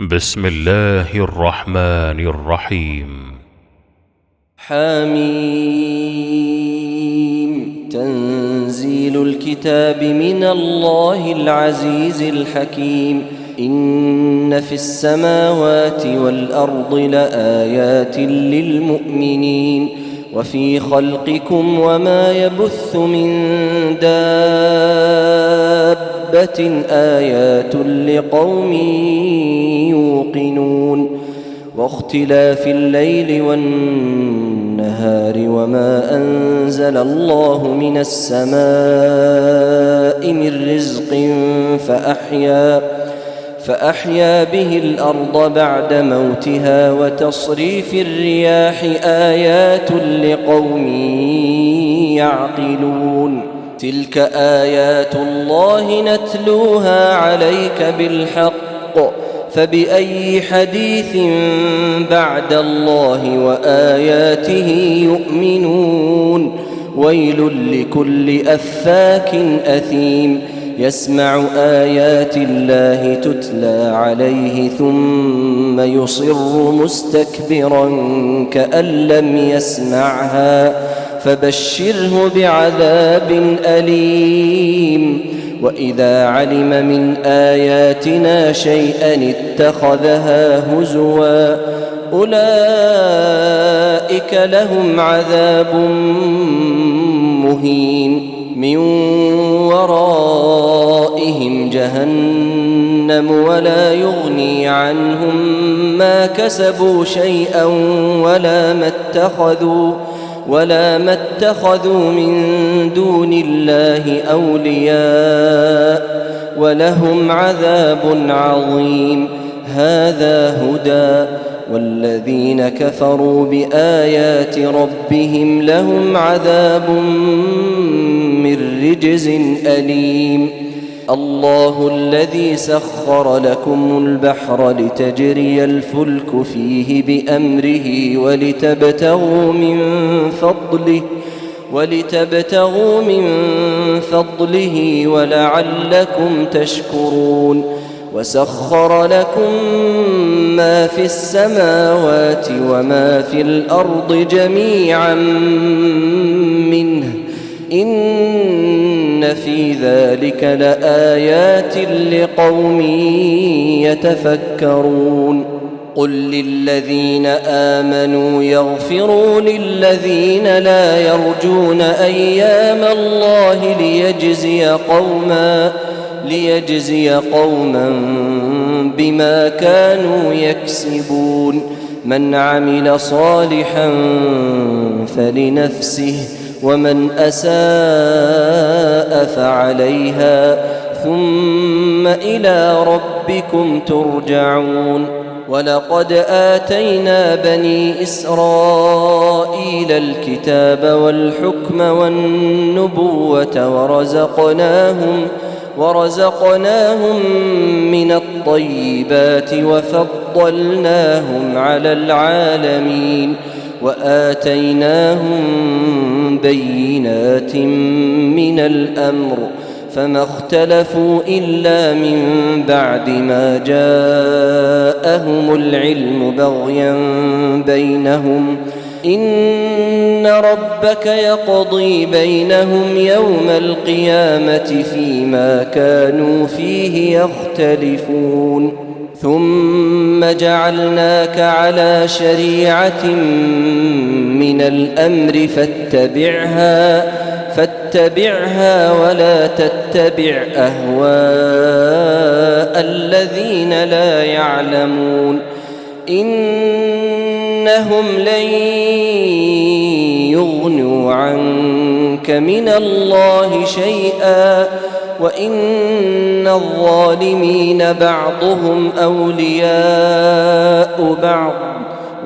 بسم الله الرحمن الرحيم. حميم. تنزيل الكتاب من الله العزيز الحكيم. إن في السماوات والأرض لآيات للمؤمنين وفي خلقكم وما يبث من دابة آيات لقوم يوقنون واختلاف الليل والنهار وما أنزل الله من السماء من رزق فأحيا به الأرض بعد موتها وتصريف الرياح آيات لقوم يعقلون. تلك آيات الله نتلوها عليك بالحق فبأي حديث بعد الله وآياته يؤمنون. ويل لكل أفاك أثيم يسمع آيات الله تتلى عليه ثم يصر مستكبرا كأن لم يسمعها فبشره بعذاب أليم. وإذا علم من آياتنا شيئا اتخذها هزوا أولئك لهم عذاب مهين من ورائهم جهنم ولا يغني عنهم ما كسبوا شيئا ولا ما اتخذوا من دون الله أولياء ولهم عذاب عظيم. هذا هدى والذين كفروا بآيات ربهم لهم عذاب من رجز أليم. الله الذي سخر لكم البحر لتجري الفلك فيه بأمره ولتبتغوا من فضله ولعلكم تشكرون. وسخر لكم ما في السماوات وما في الأرض جميعا منه إن في ذلك لآيات لقوم يتفكرون. قل للذين آمنوا يغفروا للذين لا يرجون أيام الله ليجزي قوما بما كانوا يكسبون. من عمل صالحا فلنفسه ومن أساء فعليها ثم إلى ربكم ترجعون. ولقد آتينا بني إسرائيل الكتاب والحكم والنبوة ورزقناهم من الطيبات وفضلناهم على العالمين وآتيناهم بينات من الأمر فما اختلفوا إلا من بعد ما جاءهم العلم بغيا بينهم. إن ربك يقضي بينهم يوم القيامة فيما كانوا فيه يختلفون. ثم جعلناك على شريعة من الأمر فاتبعها ولا تتبع أهواء الذين لا يعلمون. إنهم لن يغنوا عنك من الله شيئا وإن الظالمين بعضهم أولياء بعض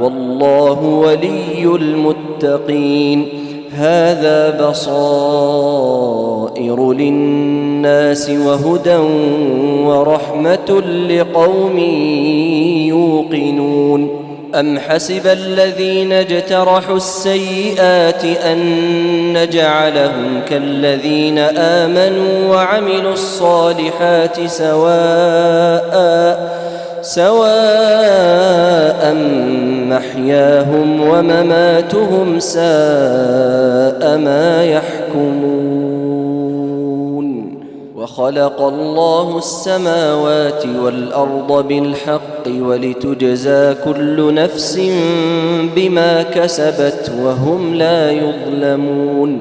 والله ولي المتقين. هذا بصائر للناس وهدى ورحمة لقوم يوقنون. أم حسب الذين اجترحوا السيئات أن نجعلهم كالذين آمنوا وعملوا الصالحات سواء محياهم ومماتهم ساء ما يحكمون. وخلق الله السماوات والأرض بالحق ولتجزى كل نفس بما كسبت وهم لا يظلمون.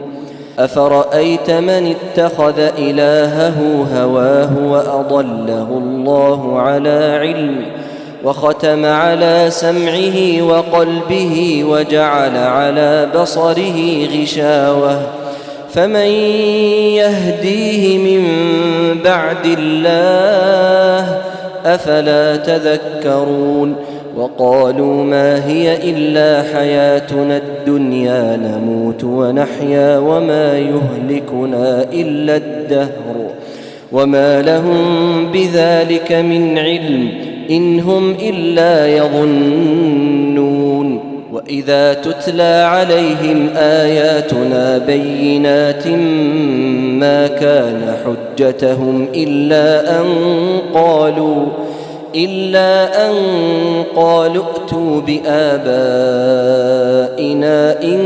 أفرأيت من اتخذ إلهه هواه وأضله الله على علم وختم على سمعه وقلبه وجعل على بصره غشاوة فمن يهديه من بعد الله أفلا تذكرون. وقالوا ما هي إلا حياتنا الدنيا نموت ونحيا وما يهلكنا إلا الدهر وما لهم بذلك من علم إن هم إلا يظنون. وإذا تتلى عليهم آياتنا بينات ما كان حجتهم إلا أن قالوا ائتوا بآبائنا إن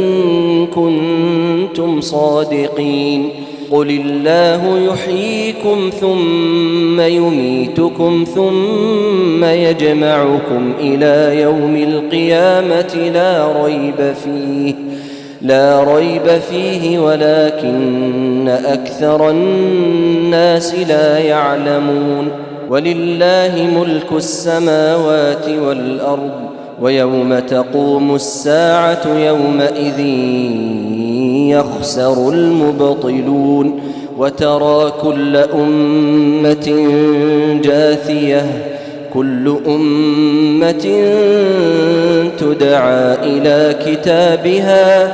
كنتم صادقين. قل الله يحييكم ثم يميتكم ثم يجمعكم إلى يوم القيامة لا ريب فيه ولكن أكثر الناس لا يعلمون. ولله ملك السماوات والأرض ويوم تقوم الساعة يومئذ يخسر المبطلون. وترى كل أمة جاثية كل أمة تدعى إلى كتابها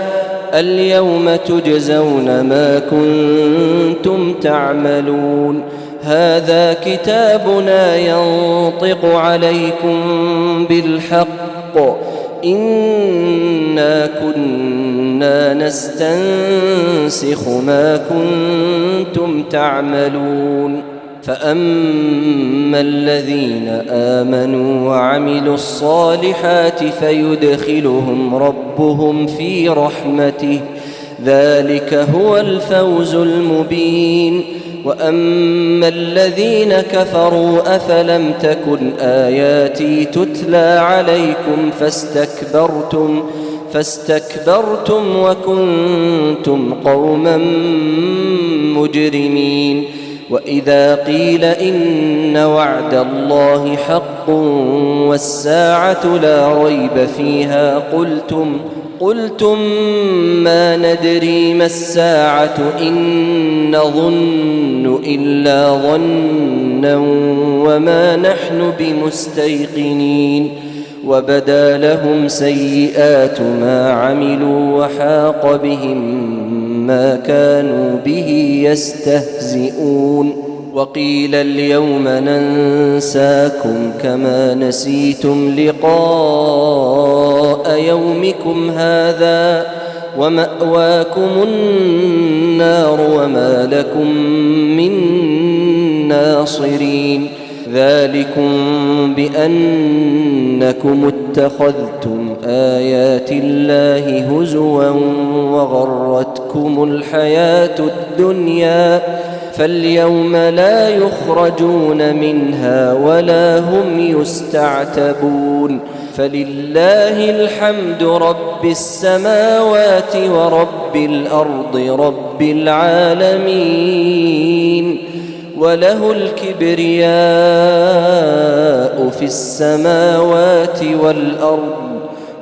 اليوم تجزون ما كنتم تعملون. هذا كتابنا ينطق عليكم بالحق إنا كنا نستنسخ ما كنتم تعملون. فأما الذين آمنوا وعملوا الصالحات فيدخلهم ربهم في رحمته ذلك هو الفوز المبين. وأما الذين كفروا أفلم تكن آياتي تتلى عليكم فاستكبرتم وكنتم قوما مجرمين. وإذا قيل إن وعد الله حق والساعة لا ريب فيها قلتم ما ندري ما الساعة إن نظن إلا ظنا وما نحن بمستيقنين. وبدا لهم سيئات ما عملوا وحاق بهم ما كانوا به يستهزئون. وقيل اليوم ننساكم كما نسيتم لقاء يومكم هذا ومأواكم النار وما لكم من ناصرين. ذلكم بأنكم اتخذتم آيات الله هزوا وغرتكم الحياة الدنيا فاليوم لا يخرجون منها ولا هم يستعتبون. فلله الحمد رب السماوات ورب الأرض رب العالمين وله الكبرياء في السماوات والأرض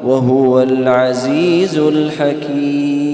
وهو العزيز الحكيم.